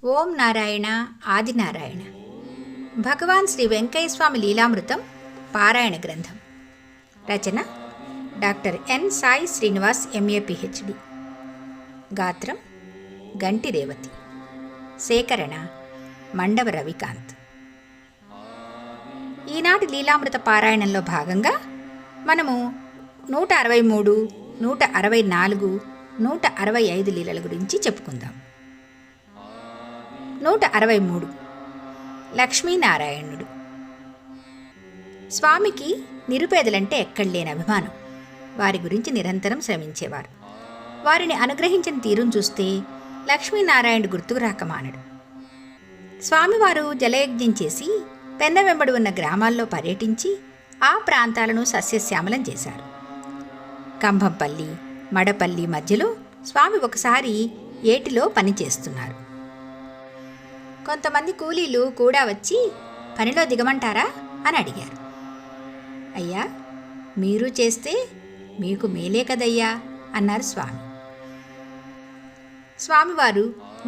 ఓం నారాయణ ఆదినారాయణ. భగవాన్ శ్రీ వెంకయ్య స్వామి లీలామృతం పారాయణ గ్రంథం. రచన doctor N Sai Srinivas MA PhD. గాత్రం గంటి రేవతి. సేకరణ మండవ రవికాంత్. ఈనాటి లీలామృత పారాయణంలో భాగంగా మనము 163, 164, 165 లీలల గురించి చెప్పుకుందాం. 163 లక్ష్మీనారాయణుడు. స్వామికి నిరుపేదలంటే ఎక్కడలేని అభిమానం. వారి గురించి నిరంతరం శ్రమించేవారు. వారిని అనుగ్రహించిన తీరును చూస్తే లక్ష్మీనారాయణుడు గుర్తుకు రాకమానడు. స్వామివారు జలయజ్ఞం చేసి పెన్న వెంబడి ఉన్న గ్రామాల్లో పర్యటించి ఆ ప్రాంతాలను సస్యశ్యామలం చేశారు. కంభంపల్లి, మడపల్లి మధ్యలో స్వామి ఒకసారి ఏటిలో పనిచేస్తున్నారు. కొంతమంది కూలీలు కూడా వచ్చి పనిలో దిగమంటారా అని అడిగారు. అయ్యా, మీరు చేస్తే మీకు మేలే కదయ్యా అన్నారు స్వామి. స్వామివారు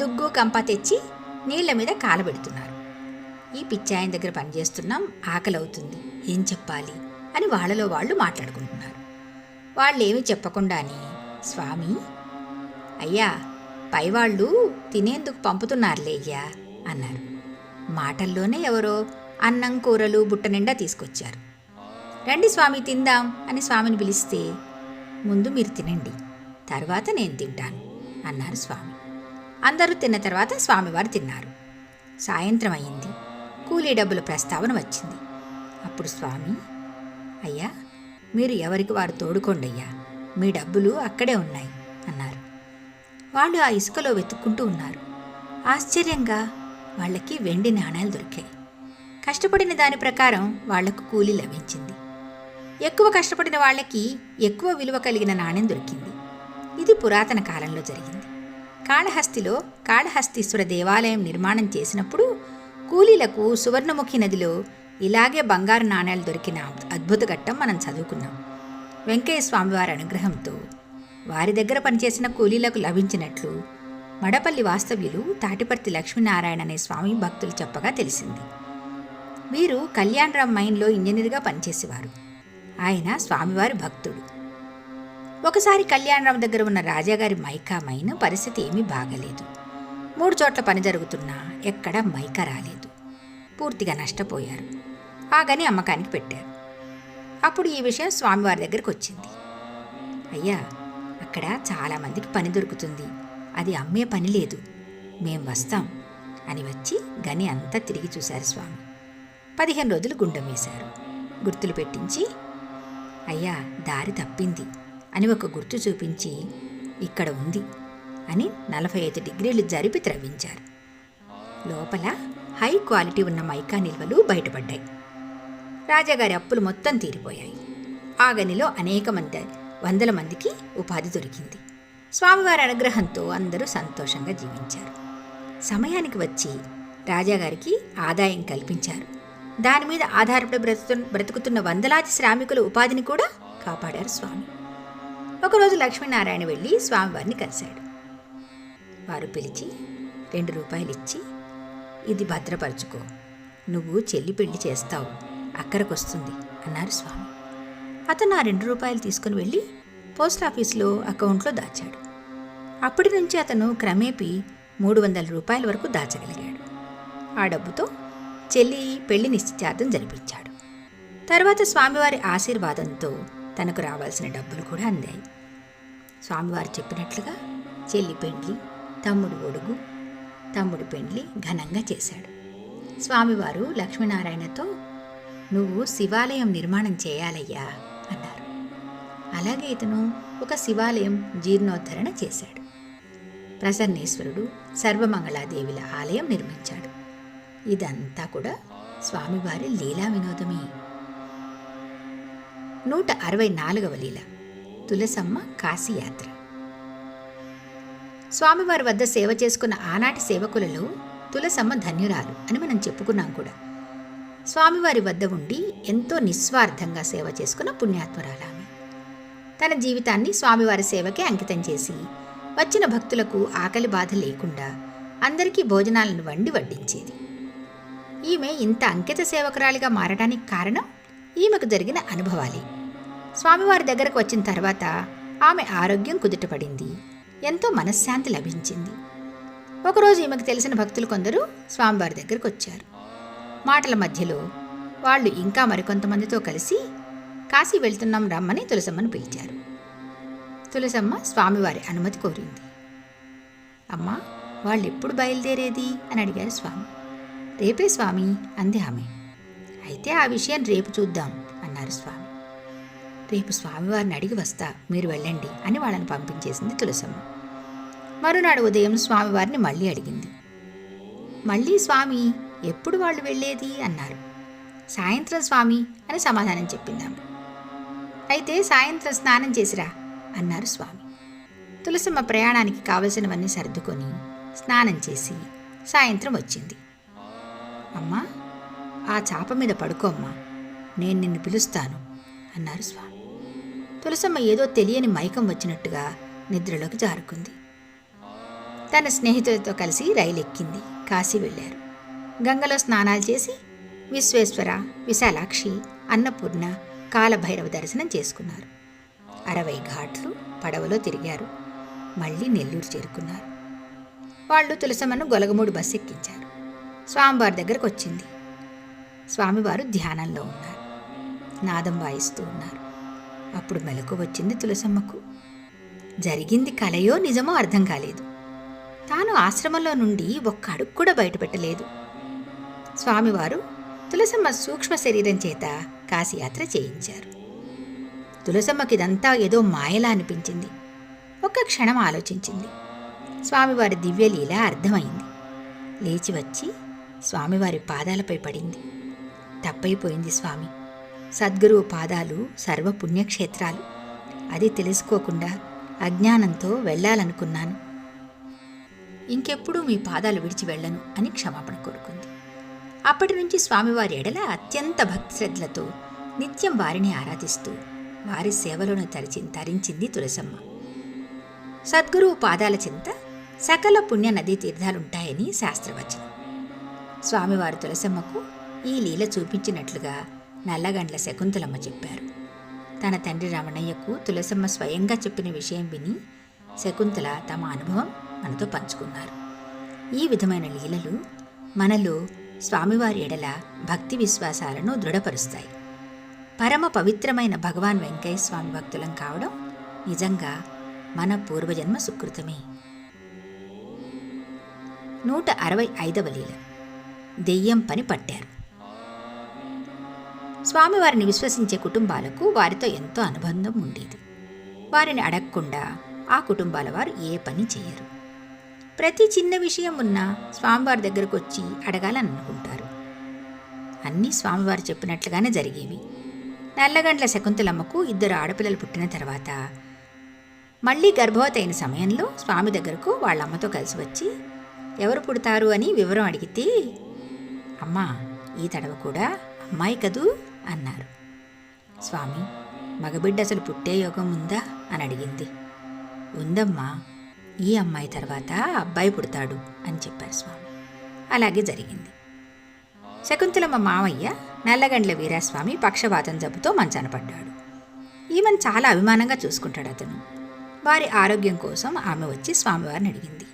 దుగ్గు కంప తెచ్చి నీళ్ల మీద కాలబెడుతున్నారు. ఈ పిచ్చాయన దగ్గర పనిచేస్తున్నాం, ఆకలి అవుతుంది, ఏం చెప్పాలి అని వాళ్ళలో వాళ్ళు మాట్లాడుకుంటున్నారు. వాళ్ళేమీ చెప్పకుండానే స్వామి, అయ్యా, పైవాళ్ళు తినేందుకు పంపుతున్నారులే అయ్యా అన్నారు. మాటల్లోనే ఎవరో అన్నం కూరలు బుట్ట నిండా తీసుకొచ్చారు. రండి స్వామి, తిందాం అని స్వామిని పిలిస్తే, ముందు మీరు తినండి, తర్వాత నేను తింటాను అన్నారు స్వామి. అందరూ తిన్న తర్వాత స్వామివారు తిన్నారు. సాయంత్రం అయింది. కూలీ డబ్బుల ప్రస్తావన వచ్చింది. అప్పుడు స్వామి, అయ్యా, మీరు ఎవరికి వారు తోడుకోండయ్యా, మీ డబ్బులు అక్కడే ఉన్నాయి అన్నారు. వాళ్ళు ఆ ఇసుకలో వెతుక్కుంటూ ఉన్నారు. ఆశ్చర్యంగా వాళ్ళకి వెండి నాణేలు దొరికాయి. కష్టపడిన దాని ప్రకారం వాళ్లకు కూలీ లభించింది. ఎక్కువ కష్టపడిన వాళ్ళకి ఎక్కువ విలువ కలిగిన నాణెం దొరికింది. ఇది పురాతన కాలంలో జరిగింది. కాళహస్తిలో కాళహస్తీశ్వర దేవాలయం నిర్మాణం చేసినప్పుడు కూలీలకు సువర్ణముఖి నదిలో ఇలాగే బంగారు నాణేలు దొరికిన అద్భుత ఘట్టం మనం చదువుకున్నాం. వెంకయ్య స్వామివారి అనుగ్రహంతో వారి దగ్గర పనిచేసిన కూలీలకు లభించినట్లు మడపల్లి వాస్తవ్యులు తాటిపర్తి లక్ష్మీనారాయణ అనే స్వామి భక్తులు చెప్పగా తెలిసింది. వీరు కళ్యాణరామ్ మైన్లో ఇంజనీర్గా పనిచేసేవారు. ఆయన స్వామివారి భక్తుడు. ఒకసారి కళ్యాణరామ్ దగ్గర ఉన్న రాజాగారి మైకా మైన్ పరిస్థితి ఏమీ బాగలేదు. 3 చోట్ల పని జరుగుతున్నా ఎక్కడా మైకా రాలేదు. పూర్తిగా నష్టపోయారు. ఆ గని అమ్మకానికి పెట్టారు. అప్పుడు ఈ విషయం స్వామివారి దగ్గరికి వచ్చింది. అయ్యా, అక్కడ చాలామందికి పని దొరుకుతుంది, అది అమ్మే పని లేదు, మేం వస్తాం అని వచ్చి గని అంతా తిరిగి చూశారు స్వామి. 15 రోజులు గుండం వేశారు. గుర్తులు పెట్టించి, అయ్యా, దారి తప్పింది అని ఒక గుర్తు చూపించి, ఇక్కడ ఉంది అని 45 డిగ్రీలు జరిపి త్రవ్వించారు. లోపల హై క్వాలిటీ ఉన్న మైకా నిల్వలు బయటపడ్డాయి. రాజాగారి అప్పులు మొత్తం తీరిపోయాయి. ఆ గనిలో అనేక వందల మందికి ఉపాధి దొరికింది. స్వామివారి అనుగ్రహంతో అందరూ సంతోషంగా జీవించారు. సమయానికి వచ్చి రాజాగారికి ఆదాయం కల్పించారు. దాని మీద ఆధారపడి బ్రతుకుతున్న వందలాది శ్రామికుల ఉపాధిని కూడా కాపాడారు స్వామి. ఒకరోజు లక్ష్మీనారాయణ వెళ్ళి స్వామివారిని కలిశాడు. వారు పిలిచి 2 రూపాయలు ఇచ్చి, ఇది భద్రపరచుకో, నువ్వు చెల్లి పెళ్లి చేస్తావు, అక్కడికొస్తుంది అన్నారు స్వామి. అతను ఆ 2 రూపాయలు తీసుకుని వెళ్ళి పోస్టాఫీసులో అకౌంట్లో దాచాడు. అప్పటి నుంచి అతను క్రమేపీ 300 రూపాయల వరకు దాచగలిగాడు. ఆ డబ్బుతో చెల్లి పెళ్లి నిశ్చితార్థం జరిపించాడు. తర్వాత స్వామివారి ఆశీర్వాదంతో తనకు రావాల్సిన డబ్బులు కూడా అందాయి. స్వామివారు చెప్పినట్లుగా చెల్లి పెండ్లి, తమ్ముడు ఒడుగు, తమ్ముడి పెండ్లి ఘనంగా చేశాడు. స్వామివారు లక్ష్మీనారాయణతో, నువ్వు శివాలయం నిర్మాణం చేయాలయ్యా అన్నారు. అలాగే ఇతను ఒక శివాలయం జీర్ణోద్ధరణ చేశాడు. ప్రసన్నేశ్వరుడు, సర్వమంగళాదేవిల ఆలయం నిర్మించాడు. ఇదంతా కూడా స్వామివారి లీలా వినోదమే. 164వ లీల తులసమ్మ కాశీయాత్ర. స్వామివారి వద్ద సేవ చేసుకున్న ఆనాటి సేవకులలో తులసమ్మ ధన్యురాలు అని మనం చెప్పుకున్నాం కూడా. స్వామివారి వద్ద ఉండి ఎంతో నిస్వార్థంగా సేవ చేసుకున్న పుణ్యాత్మురాలామె. తన జీవితాన్ని స్వామివారి సేవకే అంకితం చేసి వచ్చిన భక్తులకు ఆకలి బాధ లేకుండా అందరికీ భోజనాలను వండి వడ్డించేది. ఈమె ఇంత అంకిత సేవకురాలిగా మారడానికి కారణం ఈమెకు జరిగిన అనుభవాలే. స్వామివారి దగ్గరకు వచ్చిన తర్వాత ఆమె ఆరోగ్యం కుదుటపడింది, ఎంతో మనశ్శాంతి లభించింది. ఒకరోజు ఈమెకు తెలిసిన భక్తులు కొందరు స్వామివారి దగ్గరకు వచ్చారు. మాటల మధ్యలో వాళ్ళు ఇంకా మరికొంతమందితో కలిసి కాశీ వెళ్తున్నాం రమ్మని తులసమ్మను పిలిచారు. తులసమ్మ స్వామివారి అనుమతి కోరింది. అమ్మా, వాళ్ళు ఎప్పుడు బయలుదేరేది అని అడిగారు స్వామి. రేపే స్వామి అంది ఆమె. అయితే ఆ విషయం రేపు చూద్దాం అన్నారు స్వామి. రేపు స్వామివారిని అడిగి వస్తా, మీరు వెళ్ళండి అని వాళ్ళని పంపించేసింది తులసమ్మ. మరునాడు ఉదయం స్వామివారిని మళ్ళీ అడిగింది. మళ్ళీ స్వామి ఎప్పుడు వాళ్ళు వెళ్ళేది అన్నారు. సాయంత్రం స్వామి అని సమాధానం చెప్పిందామె. అయితే సాయంత్రం స్నానం చేసిరా అన్నారు స్వామి. తులసమ్మ ప్రయాణానికి కావలసినవన్నీ సర్దుకొని స్నానం చేసి సాయంత్రం వచ్చింది. అమ్మా, ఆ చాప మీద పడుకోమ్మా, నేను నిన్ను పిలుస్తాను అన్నారు స్వామి. తులసమ్మ ఏదో తెలియని మైకం వచ్చినట్టుగా నిద్రలోకి జారుకుంది. తన స్నేహితులతో కలిసి రైలు ఎక్కింది. కాశీ వెళ్ళారు. గంగలో స్నానాలు చేసి విశ్వేశ్వర, విశాలాక్షి, అన్నపూర్ణ, కాలభైరవ దర్శనం చేసుకున్నారు. 60 ఘాట్లు పడవలో తిరిగారు. మళ్ళీ నెల్లూరు చేరుకున్నారు. వాళ్ళు తులసమ్మను గొలగమూడి బస్సు ఎక్కించారు. స్వామివారి దగ్గరకు వచ్చింది. స్వామివారు ధ్యానంలో ఉన్నారు. నాదం వాయిస్తూ ఉన్నారు. అప్పుడు మెలకు వచ్చింది తులసమ్మకు. జరిగింది కలయో నిజమో అర్థం కాలేదు. తాను ఆశ్రమంలో నుండి ఒక్క అడుగు కూడా బయటపెట్టలేదు. స్వామివారు తులసమ్మ సూక్ష్మ శరీరం చేత కాశీయాత్ర చేయించారు. తులసమ్మకిదంతా ఏదో మాయలా అనిపించింది. ఒక్క క్షణం ఆలోచించింది. స్వామివారి దివ్యలీల అర్థమైంది. లేచి వచ్చి స్వామివారి పాదాలపై పడింది. తప్పైపోయింది స్వామి. సద్గురువు పాదాలు సర్వపుణ్యక్షేత్రాలు. అది తెలుసుకోకుండా అజ్ఞానంతో వెళ్ళాలనుకున్నాను. ఇంకెప్పుడూ మీ పాదాలు విడిచి వెళ్ళను అని క్షమాపణ కోరుకుంది. అప్పటి నుంచి స్వామివారి ఎడల అత్యంత భక్తి శ్రద్ధలతో నిత్యం వారిని ఆరాధిస్తూ వారి సేవలోనే తరించింది తులసమ్మ. సద్గురువు పాదాల చింత సకల పుణ్య నదీ తీర్థాలుంటాయని శాస్త్రవచనం. స్వామివారు తులసమ్మకు ఈ లీల చూపించినట్లుగా నల్లగండ్ల శకుంతలమ్మ చెప్పారు. తన తండ్రి రమణయ్యకు తులసమ్మ స్వయంగా చెప్పిన విషయం విని శకుంతల తమ అనుభవం మనతో పంచుకున్నారు. ఈ విధమైన లీలలు మనలో స్వామివారి ఎడల భక్తి విశ్వాసాలను దృఢపరుస్తాయి. పరమ పవిత్రమైన భగవాన్ వెంకయ్య స్వామి భక్తులం కావడం నిజంగా మన పూర్వజన్మ సుకృతమే. 165వ లీల. దెయ్యం పని పట్టారు. స్వామివారిని విశ్వసించే కుటుంబాలకు వారితో ఎంతో అనుబంధం ఉండేది. వారిని అడగకుండా ఆ కుటుంబాల వారు ఏ పని చేయరు. ప్రతి చిన్న విషయం ఉన్నా స్వామివారి దగ్గరకు వచ్చి అడగాలని అనుకుంటారు. అన్నీ స్వామివారు చెప్పినట్లుగానే జరిగేవి. నల్లగండ్ల శకుంతలమ్మకు 2 ఆడపిల్లలు పుట్టిన తర్వాత మళ్ళీ గర్భవతి అయిన సమయంలో స్వామి దగ్గరకు వాళ్ళ అమ్మతో కలిసి వచ్చి ఎవరు పుడతారు అని వివరం అడిగితే, అమ్మా, ఈ తడవ కూడా అమ్మాయి కదూ అన్నారు. స్వామి, మగబిడ్డ అసలు పుట్టే యోగం ఉందా అని అడిగింది. ఉందమ్మా, ఈ అమ్మాయి తర్వాత అబ్బాయి పుడతాడు అని చెప్పారు స్వామి. అలాగే జరిగింది. శకుంతలమ్మ మావయ్య నల్లగండ్ల వీరాస్వామి పక్షవాతం జబ్బుతో మంచాన పడ్డాడు. ఈమెను చాలా అభిమానంగా చూసుకుంటాడు అతను. వారి ఆరోగ్యం కోసం ఆమె వచ్చి స్వామివారిని అడిగింది.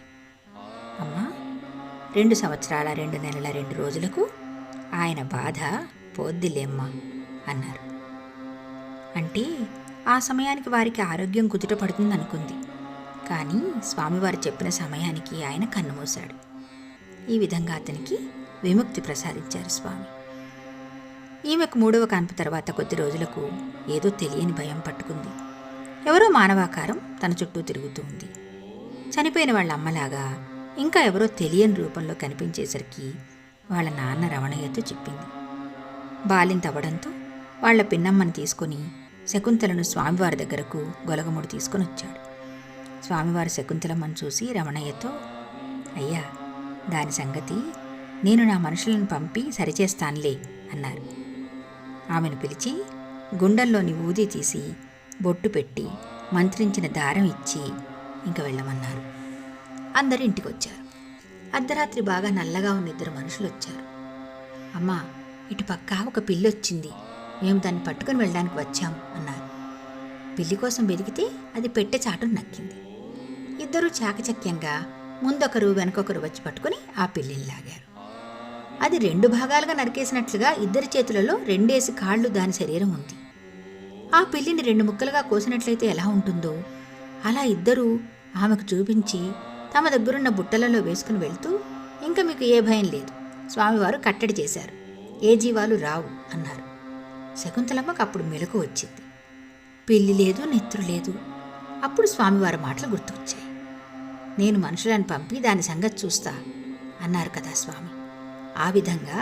అమ్మా, 2 సంవత్సరాల 2 నెలల 2 రోజులకు ఆయన బాధ పోద్దిలేమ్మా అన్నారు. అంటే ఆ సమయానికి వారికి ఆరోగ్యం కుదుట పడుతుందనుకుంది. కానీ స్వామివారు చెప్పిన సమయానికి ఆయన కన్నుమూశాడు. ఈ విధంగా అతనికి విముక్తి ప్రసాదించారు స్వామి. ఈమెకు 3వ కాన్పు తర్వాత కొద్ది రోజులకు ఏదో తెలియని భయం పట్టుకుంది. ఎవరో మానవాకారం తన చుట్టూ తిరుగుతూ ఉంది. చనిపోయిన వాళ్ళ అమ్మలాగా ఇంకా ఎవరో తెలియని రూపంలో కనిపించేసరికి వాళ్ళ నాన్న రమణయ్యతో చెప్పింది. బాలింతవ్వడంతో వాళ్ల పిన్నమ్మని తీసుకుని శకుంతలను స్వామివారి దగ్గరకు గొలగముడు తీసుకుని వచ్చాడు. స్వామివారి శకుంతలమ్మను చూసి రమణయ్యతో, అయ్యా, దాని సంగతి నేను నా మనుషులను పంపి సరిచేస్తానులే అన్నారు. ఆమెను పిలిచి గుండెల్లోని ఊది తీసి బొట్టు పెట్టి మంత్రించిన దారం ఇచ్చి ఇంక వెళ్ళమన్నారు. అందరూ ఇంటికొచ్చారు. అర్ధరాత్రి బాగా నల్లగా ఉన్న ఇద్దరు మనుషులు వచ్చారు. అమ్మా, ఇటు పక్క ఒక పిల్లి వచ్చింది, మేము దాన్ని పట్టుకుని వెళ్ళడానికి వచ్చాం అన్నారు. పిల్లి కోసం వెతికితే అది పెట్టె చాటును నక్కింది. ఇద్దరూ చాకచక్యంగా ముందొకరు వెనకొకరు వచ్చి పట్టుకుని ఆ పిల్లిని లాగారు. అది 2 భాగాలుగా నరికేసినట్లుగా ఇద్దరి చేతులలో 2 కాళ్ళు దాని శరీరం ఉంది. ఆ పిల్లిని 2 ముక్కలుగా కోసినట్లయితే ఎలా ఉంటుందో అలా ఇద్దరూ ఆమెకు చూపించి తమ దగ్గరున్న బుట్టలలో వేసుకుని వెళ్తూ, ఇంకా మీకు ఏ భయం లేదు, స్వామివారు కట్టడి చేశారు, ఏ జీవాలు రావు అన్నారు. శకుంతలమ్మకు అప్పుడు మెలకు వచ్చింది. పిల్లి లేదు, నెత్తురు లేదు. అప్పుడు స్వామివారి మాటలు గుర్తొచ్చాయి. నేను మనుషులను పంపి దాని సంగతి చూస్తా అన్నారు కదా స్వామి. ఆ విధంగా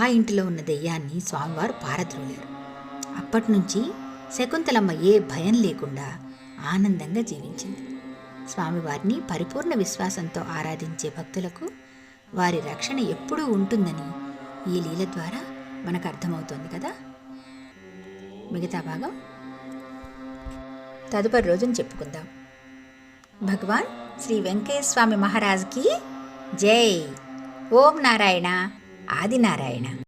ఆ ఇంటిలో ఉన్న దెయ్యాన్ని స్వామివారు పారద్రోలారు. అప్పటినుంచి శకుంతలమ్మ ఏ భయం లేకుండా ఆనందంగా జీవించింది. స్వామివారిని పరిపూర్ణ విశ్వాసంతో ఆరాధించే భక్తులకు వారి రక్షణ ఎప్పుడూ ఉంటుందని ఈ లీల ద్వారా మనకు అర్థమవుతోంది కదా. మిగతా భాగం తదుపరి రోజున చెప్పుకుందాం. భగవాన్ శ్రీ వెంకయ్య స్వామి మహారాజ్కి జై. ఓం నారాయణ ఆదినారాయణ.